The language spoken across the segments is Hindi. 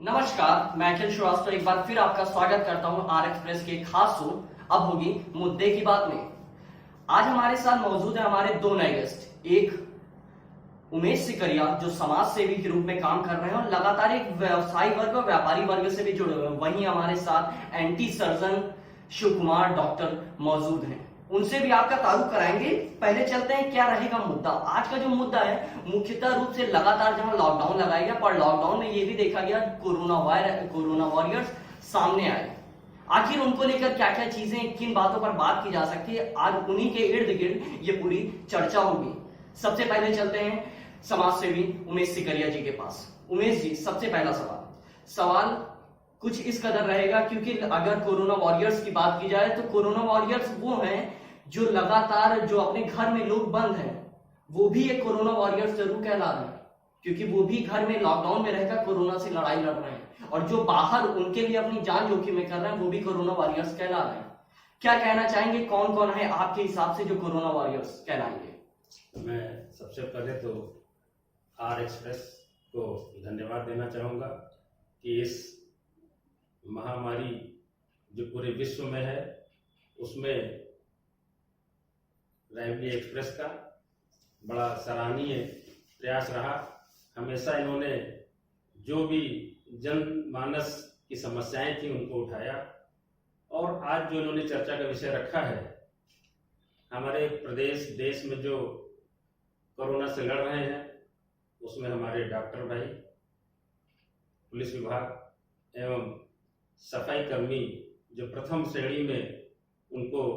नमस्कार, मैं अखिल श्रीवास्तव एक बार फिर आपका स्वागत करता हूं आर एक्सप्रेस के खास शो अब होगी मुद्दे की बात में। आज हमारे साथ मौजूद है हमारे दो नए गेस्ट, एक उमेश सिकरिया जो समाज सेवी के रूप में काम कर रहे हैं और लगातार एक व्यवसायी वर्ग और व्यापारी वर्ग से भी जुड़े हुए हैं। वहीं हमारे साथ ENT surgeon Shiv Kumar doctor मौजूद हैं, उनसे भी आपका तारुफ कराएंगे। पहले चलते हैं क्या रहेगा मुद्दा। आज का जो मुद्दा है मुख्यतः रूप से लगातार जहां लॉकडाउन लगाया गया, पर लॉकडाउन में ये भी देखा गया कोरोना वॉरियर्स सामने आए। आखिर उनको लेकर क्या क्या चीजें, किन बातों पर बात की जा सकती है, आज उन्हीं के इर्द गिर्द ये पूरी चर्चा होगी। सबसे पहले चलते हैं समाज सेवी उमेश सिकरिया जी के पास। उमेश जी, सबसे पहला सवाल कुछ इस कदर रहेगा, क्योंकि अगर कोरोना वॉरियर्स की बात की जाए तो कोरोना वॉरियर्स वो हैं जो लगातार जो अपने घर में लोग बंद हैं, वो भी एक कोरोना वॉरियर्स जरूर कहला रहे हैं, क्योंकि वो भी घर में लॉकडाउन में रहकर कोरोना से लड़ाई लड़ रहे हैं। और जो बाहर उनके लिए अपनी जान जोखिम में कर रहे हैं वो भी कोरोना वॉरियर्स कहला रहे हैं। क्या कहना चाहेंगे, कौन कौन है आपके हिसाब से जो कोरोना वॉरियर्स कहलाएंगे? मैं सबसे पहले तो आर एक्सप्रेस को धन्यवाद देना चाहूँगा कि इस महामारी जो पूरे विश्व में है उसमें राइवली एक्सप्रेस का बड़ा सराहनीय प्रयास रहा। हमेशा इन्होंने जो भी जनमानस की समस्याएं थी उनको उठाया, और आज जो इन्होंने चर्चा का विषय रखा है, हमारे प्रदेश देश में जो कोरोना से लड़ रहे हैं उसमें हमारे डॉक्टर भाई, पुलिस विभाग एवं सफाई कर्मी जो प्रथम श्रेणी में उनको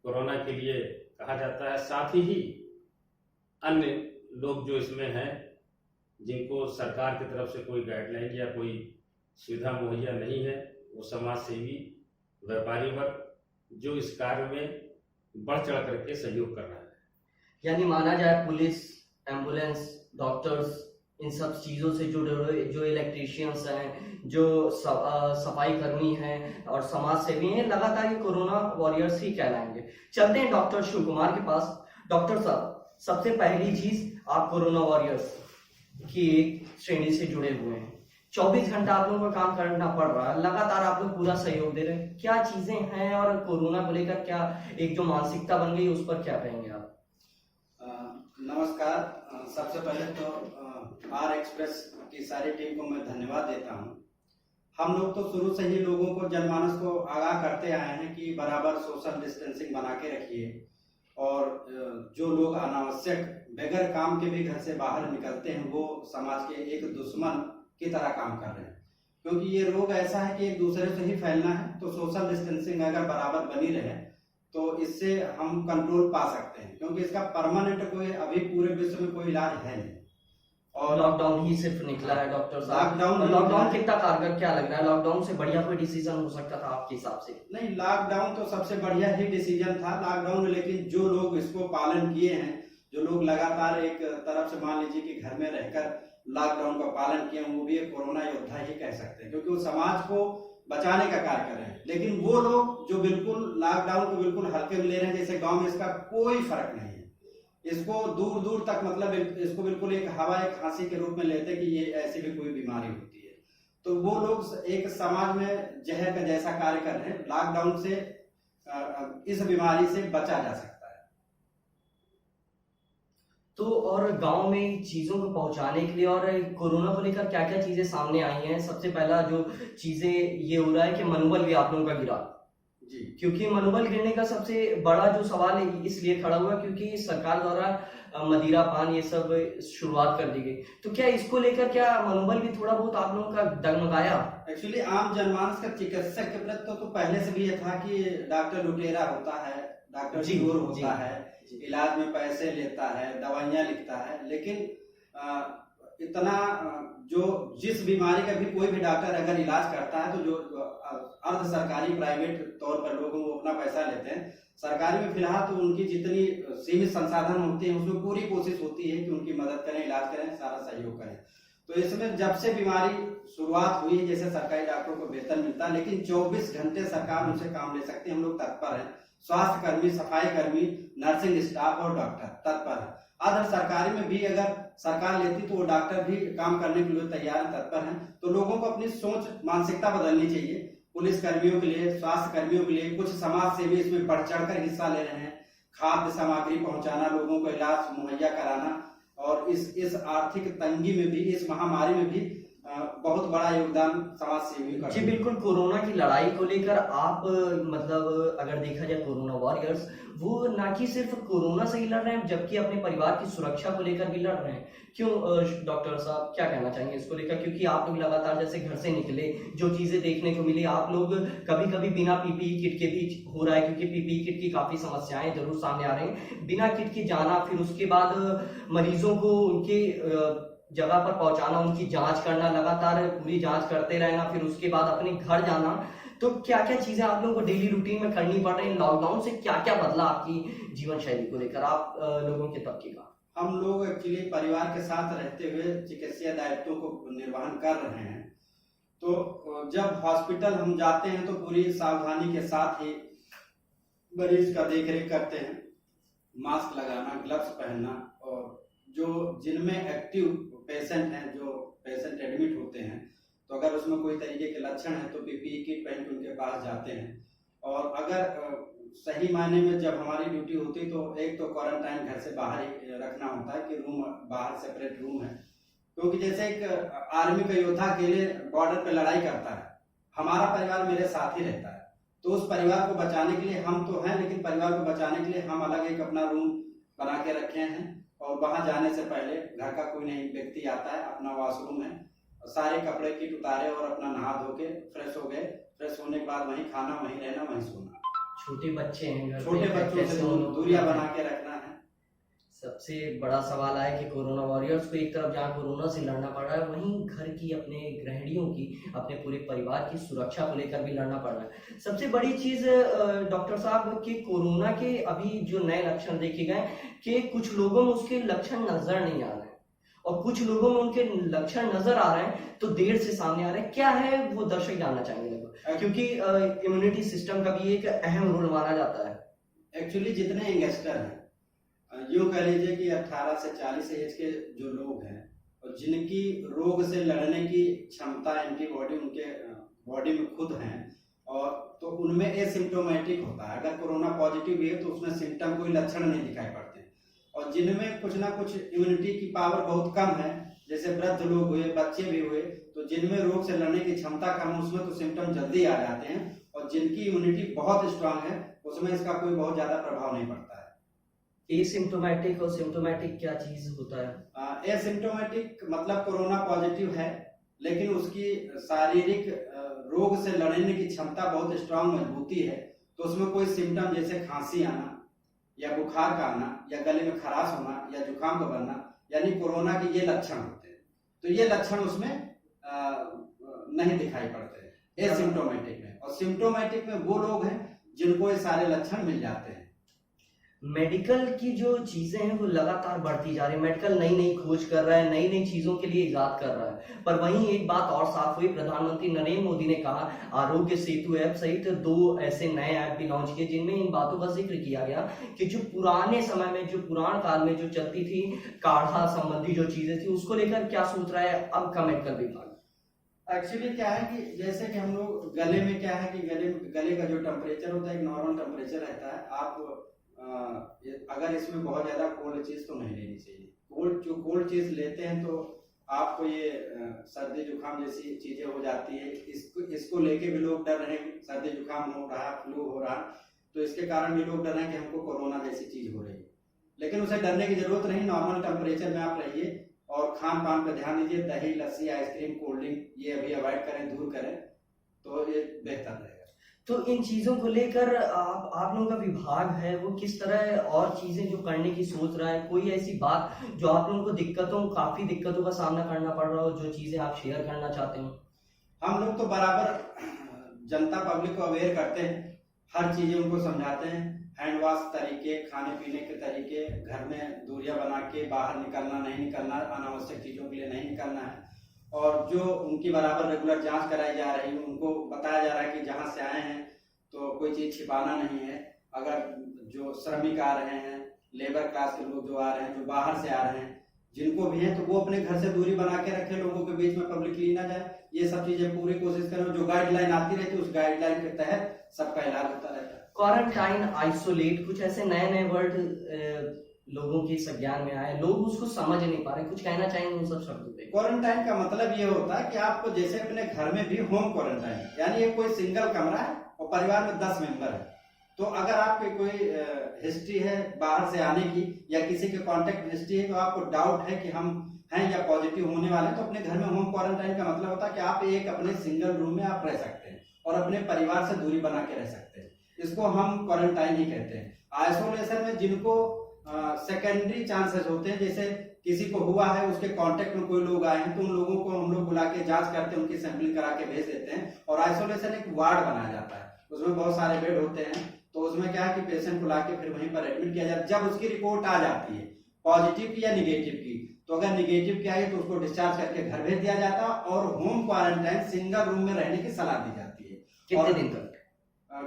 कोरोना के लिए कहा जाता है, साथ ही अन्य लोग जो इसमें हैं जिनको सरकार की तरफ से कोई गाइडलाइन या कोई सुविधा मुहैया नहीं है, वो समाज सेवी, व्यापारी वर्ग जो इस कार्य में बढ़ चढ़ करके सहयोग कर रहा है। यानी माना जाए पुलिस, एम्बुलेंस, डॉक्टर्स, इन सब चीजों से जुड़े हुए जो इलेक्ट्रीशियंस हैं, जो सफाई कर्मी हैं और समाज सेवी हैं, लगातार ये कोरोना वॉरियर्स ही कहलाएंगे। चलते हैं डॉक्टर शिव कुमार के पास। डॉक्टर साहब, सबसे पहली चीज, आप कोरोना वॉरियर्स की एक श्रेणी से जुड़े हुए हैं। 24 घंटा आप लोगों को काम करना पड़ रहा है, लगातार आप लोग पूरा सहयोग दे रहे हैं। क्या चीजें हैं और कोरोना को लेकर क्या एक जो मानसिकता बन गई उस पर क्या कहेंगे आप? नमस्कार। सबसे पहले तो आर एक्सप्रेस की सारी टीम को मैं धन्यवाद देता हूं। हम लोग तो शुरू से ही लोगों को, जनमानस को आगाह करते आए हैं कि बराबर सोशल डिस्टेंसिंग बना के रखिए, और जो लोग अनावश्यक बगैर काम के भी घर से बाहर निकलते हैं वो समाज के एक दुश्मन की तरह काम कर रहे हैं, क्योंकि ये रोग ऐसा है कि एक दूसरे से ही फैलना है। तो सोशल डिस्टेंसिंग अगर बराबर बनी रहे तो इससे हम कंट्रोल पा सकते हैं, क्योंकि इसका परमानेंट कोई अभी पूरे विश्व में कोई इलाज है नहीं। और लॉकडाउन ही सिर्फ निकला है डॉक्टर साहब। लॉकडाउन कितना कारगर क्या लग रहा है? लॉकडाउन से बढ़िया कोई डिसीजन हो सकता था आपके हिसाब से? नहीं, लॉकडाउन तो सबसे बढ़िया ही डिसीजन था लॉकडाउन, लेकिन जो लोग इसको पालन किए हैं, जो लोग लगातार एक तरफ से मान लीजिए कि घर में रहकर लॉकडाउन का पालन किए, वो भी एक कोरोना योद्धा ही कह सकते हैं, क्योंकि वो समाज को बचाने का कार्य कर रहे हैं। लेकिन वो लोग जो बिल्कुल लॉकडाउन को बिल्कुल हल्के में ले रहे हैं, जैसे गांव में इसका कोई फर्क नहीं है, इसको दूर दूर तक मतलब इसको बिल्कुल एक हवा, एक खांसी के रूप में लेते हैं कि ये ऐसी भी कोई बीमारी होती है। तो वो लोग एक समाज में जहर का जैसा कार्य कर रहे हैं। लॉकडाउन से इस बीमारी से बचा जा सकता है। तो और गांव में चीजों को पहुंचाने के लिए और कोरोना को लेकर क्या क्या चीजें सामने आई हैं? सबसे पहला जो चीजें ये हो रहा है कि मनोबल भी आप लोगों का गिरा जी, क्योंकि मनोबल गिरने का सबसे बड़ा जो सवाल है इसलिए खड़ा हुआ क्योंकि सरकार द्वारा मदिरा पान ये सब शुरुआत कर दी गई। तो क्या इसको लेकर क्या मनोबल भी थोड़ा बहुत आप लोगों का डगमगाया? एक्चुअली आम जनमानस का चिकित्सक के प्रति तो पहले से भी ये था कि डॉक्टर लुटेरा होता है, डॉक्टर चोर होता है, इलाज में पैसे लेता है, दवाइयां लिखता है। लेकिन इतना जो जिस बीमारी का भी कोई भी डॉक्टर अगर इलाज करता है तो जो अर्ध सरकारी प्राइवेट तौर पर लोग वो अपना पैसा लेते हैं। सरकारी में फिलहाल तो उनकी जितनी सीमित संसाधन होते हैं उसमें पूरी कोशिश होती है कि उनकी मदद करें, इलाज करें, सारा सहयोग करें। तो इसमें जब से बीमारी शुरुआत हुई है, जैसे सरकारी डॉक्टरों को वेतन मिलता है, लेकिन 24 घंटे सरकार उनसे काम ले सकती है। हम लोग तत्पर हैं, स्वास्थ्य कर्मी, सफाई कर्मी, नर्सिंग स्टाफ और डॉक्टर तत्पर है। अदर सरकारी में भी अगर सरकार लेती तो वो डॉक्टर भी काम करने के लिए तैयार तत्पर हैं। तो लोगों को अपनी सोच मानसिकता बदलनी चाहिए। पुलिस कर्मियों के लिए, स्वास्थ्य कर्मियों के लिए, कुछ समाज सेवी इसमें बढ़ चढ़कर हिस्सा ले रहे हैं। खाद्य सामग्री पहुंचाना, लोगों को इलाज मुहैया कराना, और इस आर्थिक तंगी में भी, इस महामारी में भी बहुत बड़ा योगदान समाज सेवी का। जी बिल्कुल, कोरोना की लड़ाई को लेकर आप मतलब अगर देखा जाए कोरोना वॉरियर्स वो ना कि सिर्फ कोरोना से ही लड़ रहे हैं जबकि अपने परिवार की सुरक्षा को लेकर भी लड़ रहे हैं। क्यों डॉक्टर साहब क्या कहना चाहेंगे इसको लेकर? क्योंकि आप लोग लगातार जैसे घर से निकले, जो चीजें देखने को मिली, आप लोग कभी कभी बिना पीपीई किट के भी हो रहा है, क्योंकि पीपीई किट की काफी समस्याएं जरूर सामने आ रही हैं। बिना किट के जाना, फिर उसके बाद मरीजों को उनके जगह पर पहुंचाना, उनकी जांच करना, लगातार पूरी जांच करते रहना, फिर उसके बाद अपने घर जाना। तो क्या क्या चीजें आप लोगों को डेली रूटीन में करनी पड़ रही है? लॉकडाउन से क्या क्या बदला आपकी जीवन शैली को लेकर, आप लोगों के तबके का? हम लोग एक्चुअली परिवार के साथ रहते हुए चिकित्सीय दायित्वों को निर्वहन कर रहे हैं। तो जब हॉस्पिटल हम जाते हैं तो पूरी सावधानी के साथ ही मरीज का देख रेख करते हैं। मास्क लगाना, ग्लव्स पहनना, और जो जिनमें एक्टिव पेशेंट हैं, जो पेशेंट एडमिट होते हैं, तो अगर उसमें कोई तरीके के लक्षण है तो पीपीई किट पहन के उनके पास जाते हैं। और अगर सही मायने में जब हमारी ड्यूटी होती तो एक तो क्वारंटाइन घर से बाहर ही रखना होता है कि रूम बाहर सेपरेट रूम है, क्योंकि जैसे एक आर्मी का योद्धा अकेले बॉर्डर पे लड़ाई करता है, हमारा परिवार मेरे साथ ही रहता है। तो उस परिवार को बचाने के लिए हम तो हैं, लेकिन परिवार को बचाने के लिए हम अलग एक अपना रूम बना के रखे हैं। और वहां जाने से पहले घर का कोई नहीं व्यक्ति आता है, अपना वॉशरूम है, सारे कपड़े किट उतारे और अपना नहा धो के फ्रेश हो गए। फ्रेश होने के बाद वहीं खाना, वहीं रहना, वहीं सोना। छोटे बच्चे हैं घर पे, छोटे बच्चों से दूरियां बना के रखना है। सबसे बड़ा सवाल आया कि कोरोना वॉरियर्स को एक तरफ जहाँ कोरोना से लड़ना पड़ रहा है, वहीं घर की, अपने गृहिणियों की, अपने पूरे परिवार की सुरक्षा को लेकर भी लड़ना पड़ रहा है। सबसे बड़ी चीज डॉक्टर साहब कि कोरोना के अभी जो नए लक्षण देखे गए कि कुछ लोगों में उसके लक्षण नजर नहीं आ रहे हैं और कुछ लोगों में उनके लक्षण नजर आ रहे हैं तो देर से सामने आ रहे हैं। क्या है वो दर्शक जानना चाहेंगे लगभग, क्योंकि इम्यूनिटी सिस्टम का भी एक अहम रोल माना जाता है। एक्चुअली जितने यंगस्टर हैं, यूं कह लीजिए कि 18 से 40 एज के जो लोग हैं और जिनकी रोग से लड़ने की क्षमता, एंटीबॉडी उनके बॉडी में खुद हैं, और तो उनमें एसिम्प्टोमेटिक होता है। अगर कोरोना पॉजिटिव भी है तो उसमें सिम्टम, कोई लक्षण नहीं दिखाई पड़ते। और जिनमें कुछ ना कुछ इम्यूनिटी की पावर बहुत कम है, जैसे वृद्ध लोग हुए, बच्चे भी हुए, तो जिनमें रोग से लड़ने की क्षमता कम है उसमें तो सिम्टम जल्दी आ जाते हैं, और जिनकी इम्यूनिटी बहुत स्ट्रांग है उसमें इसका कोई बहुत ज्यादा प्रभाव नहीं पड़ता है। एसिम्प्टोमेटिक और सिम्प्टोमेटिक क्या चीज होता है? एसिम्प्टोमेटिक मतलब कोरोना पॉजिटिव है लेकिन उसकी शारीरिक रोग से लड़ने की क्षमता बहुत स्ट्रांग, मजबूती है, तो उसमें कोई सिम्टम जैसे खांसी आना या बुखार का आना या गले में खराश होना या जुकाम का बनना, यानी कोरोना के ये लक्षण होते हैं। तो ये लक्षण उसमें नहीं दिखाई पड़ते एसिम्प्टोमेटिक में। और सिम्प्टोमेटिक में वो लोग हैं जिनको ये सारे लक्षण मिल जाते हैं। मेडिकल की जो चीजें हैं वो लगातार बढ़ती जा रही है, मेडिकल नई नई खोज कर रहा है, नई नई चीजों के लिए इजाद कर रहा है। पर वहीं एक बात और साफ हुई, प्रधानमंत्री नरेंद्र मोदी ने कहा आरोग्य सेतु ऐप सहित 2 ऐसे नए ऐप भी लॉन्च किए जिनमें इन बातों का जिक्र किया गया कि जो पुराने समय में, जो पुरान काल में जो चलती थी काढ़ा संबंधी जो चीजें थी, उसको लेकर क्या सोच रहा है अब का मेडिकल विभाग? एक्चुअली क्या है कि जैसे कि हम लोग गले में क्या है कि गले का जो टेम्परेचर होता है एक नॉर्मल टेम्परेचर रहता है। आप अगर इसमें बहुत ज्यादा कोल्ड चीज तो नहीं लेनी चाहिए। कोल्ड चीज लेते हैं तो आपको ये सर्दी जुकाम जैसी चीजें हो जाती है। इसको लेके भी लोग डर रहे हैं, सर्दी जुकाम हो रहा, फ्लू हो रहा, तो इसके कारण भी लोग डर रहे हैं कि हमको कोरोना जैसी चीज हो रही है। लेकिन उसे डरने की जरूरत नहीं, नॉर्मल टेम्परेचर में आप रहिए और खान पान पे ध्यान दीजिए। दही, लस्सी, आइसक्रीम, कोल्ड ड्रिंक ये अभी अवॉइड करें, दूर करें, तो ये बेहतर रहेगा। तो इन चीजों को लेकर आप लोगों का विभाग है वो किस तरह और चीजें जो करने की सोच रहा है? कोई ऐसी बात जो आप लोगों को काफी दिक्कतों का सामना करना पड़ रहा हो, जो चीजें आप शेयर करना चाहते हो? हम लोग तो बराबर जनता पब्लिक को अवेयर करते हैं, हर चीजें उनको समझाते हैं। हैंड वॉश तरीके, खाने पीने के तरीके, घर में दूरियां बना के बाहर निकलना नहीं निकलना, अनावश्यक चीजों के लिए नहीं निकलना है। और जो उनकी बराबर रेगुलर जांच कराई जा रही है, उनको बताया जा रहा है कि जहां से आए हैं तो कोई चीज छिपाना नहीं है। अगर जो श्रमिक आ रहे हैं लेबर क्लास के लोग जो आ रहे हैं, जो बाहर से आ रहे हैं, जिनको भी है तो वो अपने घर से दूरी बना के रखे, लोगों के बीच में पब्लिकली ना जाए। ये सब चीजें पूरी कोशिश करें, जो गाइडलाइन आती रहती है उस गाइडलाइन के तहत सबका इलाज होता रहता है। क्वारंटाइन, आइसोलेट, कुछ ऐसे नए नए वर्ड लोगों के संज्ञान में आए, लोग उसको समझ नहीं पा रहे, कुछ कहना चाहेंगे उन सब शब्दों पे? क्वारंटाइन का मतलब ये होता है कि आपको जैसे अपने घर में भी होम क्वारंटाइन, यानी ये कोई सिंगल कमरा है और परिवार में 10 मेंबर है, तो अगर आपकी कोई हिस्ट्री है बाहर से आने की या किसी के कांटेक्ट हिस्ट्री है, तो आपको डाउट है कि हम हैं या पॉजिटिव होने वाले हैं, तो अपने घर में होम क्वारंटाइन का मतलब होता है कि आप एक अपने सिंगल रूम में आप रह सकते हैं और अपने परिवार से दूरी बना के रह सकते हैं। इसको हम क्वारंटाइन ही कहते हैं। आइसोलेशन में जिनको सेकेंडरी चांसेस होते हैं, जैसे किसी को हुआ है, उसके कांटेक्ट में कोई लोग आए हैं, तो उन लोगों को हम लोग बुला के जांच करते हैं, उनकी सैंपलिंग करा के भेज देते हैं। और आइसोलेशन एक वार्ड बनाया जाता है, उसमें बहुत सारे बेड होते हैं, तो उसमें क्या है कि पेशेंट को लाके फिर वहीं पर एडमिट किया जाता है। जब उसकी रिपोर्ट आ जाती है पॉजिटिव की या निगेटिव की, तो अगर निगेटिव की आई तो उसको डिस्चार्ज करके घर भेज दिया जाता है और होम क्वारंटाइन सिंगल रूम में रहने की सलाह दी जाती है। कितने दिन तक?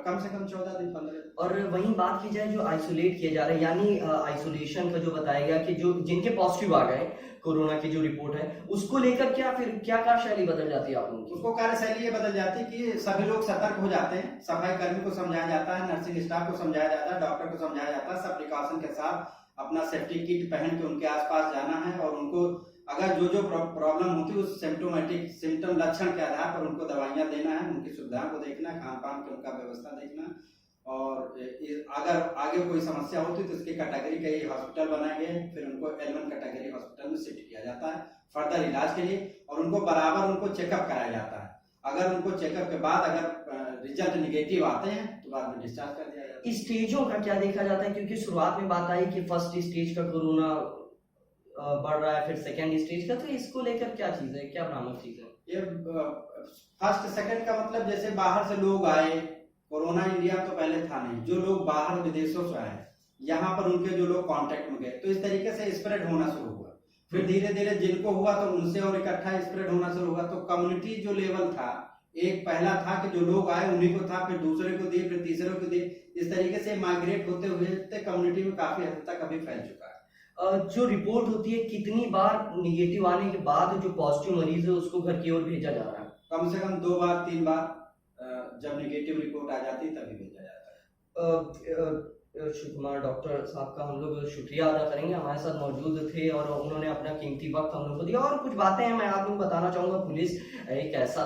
कम से कम 14 दिन 15 दिन। और वहीं बात की जाए जो आइसोलेट किए जा रहे हैं, यानी आइसोलेशन का जो बताया गया कि जो जिनके पॉजिटिव आ गए कोरोना की जो रिपोर्ट है, उसको लेकर क्या कार्यशैली बदल जाती है आप लोगों की? उसको कार्यशैली ये बदल जाती है कि सभी लोग सतर्क हो जाते हैं। सफाई कर्मी को समझाया जाता है, नर्सिंग स्टाफ को समझाया जाता है, डॉक्टर को समझाया जाता है, सब प्रिकॉशन के साथ अपना सेफ्टी किट पहन के उनके आसपास जाना है और उनको अगर जो प्रॉब्लम होती है उस सिम्टम लक्षण के आधार पर उनको दवाइयां देना है, उनकी सुविधाओं को देखना है, खान पान की उनका व्यवस्था देखना। और अगर आगे कोई समस्या होती है तो इसकी कैटेगरी कई हॉस्पिटल बनाए गए, फिर उनको L1 कैटेगरी हॉस्पिटल में शिफ्ट किया जाता है फर्दर इलाज के लिए, और उनको बराबर उनको चेकअप कराया जाता है। अगर उनको चेकअप के बाद अगर रिजल्ट निगेटिव आते हैं तो बाद में डिस्चार्ज कर दिया जाता है। स्टेजों का क्या देखा जाता है? क्योंकि शुरुआत में बात आई कि फर्स्ट स्टेज का कोरोना बढ़ रहा है, फिर सेकेंड स्टेज का, तो इसको लेकर क्या चीज है, क्या भ्रामक चीज है? ये फर्स्ट सेकंड का मतलब जैसे बाहर से लोग आए, कोरोना इंडिया तो पहले था नहीं, जो लोग बाहर विदेशों से आए यहाँ पर उनके जो लोग कांटेक्ट में गए, तो इस तरीके से स्प्रेड होना शुरू हुआ। फिर धीरे धीरे जिनको हुआ तो उनसे और इकट्ठा स्प्रेड होना शुरू हुआ। तो कम्युनिटी जो लेवल था, एक पहला था कि जो लोग आए उन्हीं को था, फिर दूसरे को दिए, फिर तीसरे को दिए, इस तरीके से माइग्रेट होते हुए कम्युनिटी में काफी हद तक अभी फैल चुका है। जो रिपोर्ट होती है, कितनी बार निगेटिव आने के बाद जो पॉजिटिव मरीज है उसको घर की ओर भेजा जा रहा है? कम से कम 2 बार 3 बार जब निगेटिव रिपोर्ट आ जाती है तभी भेजा जाता है। शिव कुमार डॉक्टर साहब का हम लोग शुक्रिया अदा करेंगे, हमारे साथ मौजूद थे और उन्होंने अपना कीमती वक्त हम लोग को दिया। और कुछ बातें हैं मैं आप लोग बताना चाहूंगा। पुलिस एक ऐसा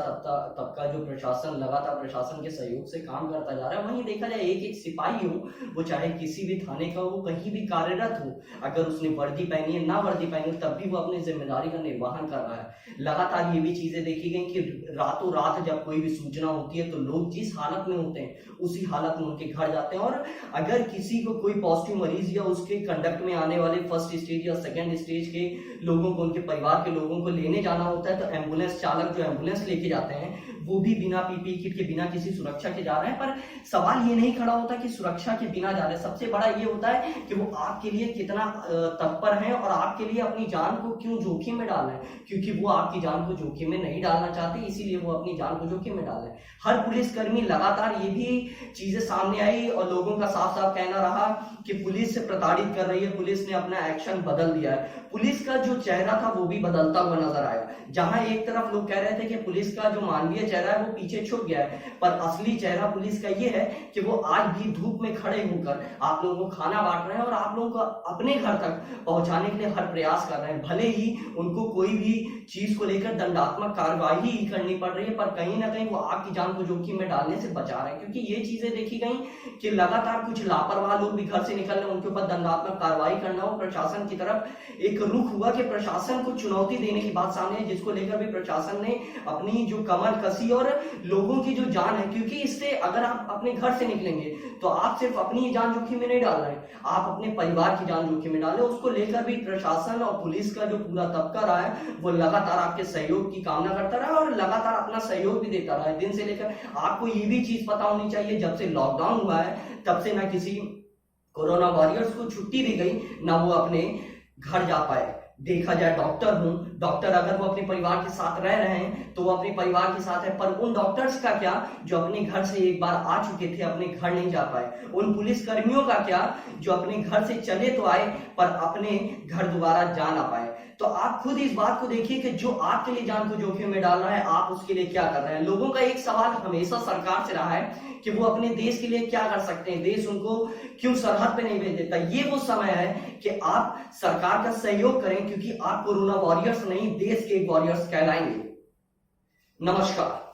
तबका जो प्रशासन लगातार प्रशासन के सहयोग से काम करता जा रहा है। वहीं देखा जाए एक सिपाही हो, वो चाहे किसी भी थाने का हो, कहीं भी कार्यरत हो, अगर उसने वर्दी पहनी है ना वर्दी पहनी हो, तब भी वो अपनी जिम्मेदारी का निर्वहन कर रहा है। लगातार ये भी चीजें देखी गई कि रातों रात जब कोई भी सूचना होती है तो लोग जिस हालत में होते हैं उसी हालत में उनके घर जाते हैं। और अगर किसी को कोई पॉजिटिव मरीज या उसके कंडक्ट में आने वाले फर्स्ट स्टेज या सेकंड स्टेज के लोगों को, उनके परिवार के लोगों को लेने जाना होता है, तो एम्बुलेंस चालक जो एम्बुलेंस लेके जाते हैं वो भी बिना पीपीई किट के, बिना किसी सुरक्षा के जा रहे हैं। पर सवाल ये नहीं खड़ा होता कि सुरक्षा के बिना जा रहे हैं, सबसे बड़ा ये होता है कि वो आपके लिए कितना तत्पर है और आपके लिए अपनी जान को क्यों जोखिम में डाल रहे हैं। क्योंकि वो आपकी जान को जोखिम में नहीं डालना चाहते, इसीलिए वो अपनी जान को जोखिम में डाल रहे हैं। हर पुलिसकर्मी, लगातार ये भी चीजें सामने आई और लोगों का साफ साफ कहना रहा कि पुलिस से प्रताड़ित कर रही है, पुलिस ने अपना एक्शन बदल दिया है। पुलिस का जो चेहरा था वो भी बदलता हुआ नजर आया। जहां एक तरफ लोग कह रहे थे कि पुलिस का जो मानवीय चेहरा है वो पीछे छुप गया है, पर असली चेहरा पुलिस का ये है कि वो आज भी धूप में खड़े होकर आप लोगों को खाना बांट रहे हैं और आप लोगों को अपने घर तक पहुंचाने के लिए हर प्रयास कर रहे हैं। भले ही उनको कोई भी चीज को लेकर दंडात्मक कार्रवाई करनी पड़ रही है, पर कहीं ना कहीं वो आपकी जान को जोखिम में डालने से बचा रहे हैं। क्योंकि ये चीजें देखी गई कि लगातार कुछ लापरवाह लोग भी घर से निकल रहे हैं, उनके ऊपर दंडात्मक कार्रवाई करना हो। प्रशासन की तरफ एक रुख हुआ कि प्रशासन को चुनौती देने की बात सामने है, जिसको लेकर भी प्रशासन ने अपनी जो कमर कसी और लोगों की जो जान है, क्योंकि इससे अगर आप अपने घर से निकलेंगे तो आप सिर्फ अपनी जान जोखिम में नहीं डाल रहे हैं, आप अपने परिवार की जान जोखिम में डाल रहे हैं। उसको लेकर भी प्रशासन और पुलिस का जो पूरा तबका रहा है वो लगातार आपके सहयोग की कामना करता रहा और लगातार अपना सहयोग भी देता रहा है दिन से लेकर। आपको ये भी चीज पता होनी चाहिए, जब से लॉकडाउन हुआ है तब से ना किसी कोरोना वॉरियर्स को छुट्टी दी गई, ना वो अपने घर जा पाए। देखा जाए डॉक्टर हूं, डॉक्टर अगर वो अपने परिवार के साथ रह रहे हैं तो वो अपने परिवार के साथ है, पर उन डॉक्टर्स का क्या जो अपने घर से एक बार आ चुके थे, अपने घर नहीं जा पाए? उन पुलिस कर्मियों का क्या जो अपने घर से चले तो आए पर अपने घर दोबारा जा ना पाए? तो आप खुद इस बात को देखिए कि जो आपके लिए जान को जोखिम में डाल रहा है, आप उसके लिए क्या कर रहे हैं? लोगों का एक सवाल हमेशा सरकार से रहा है कि वो अपने देश के लिए क्या कर सकते हैं, देश उनको क्यों सरहद पे नहीं भेज देता? ये वो समय है कि आप सरकार का सहयोग करें, क्योंकि आप कोरोना वॉरियर्स नहीं, देश के वॉरियर्स कहलाएंगे। नमस्कार।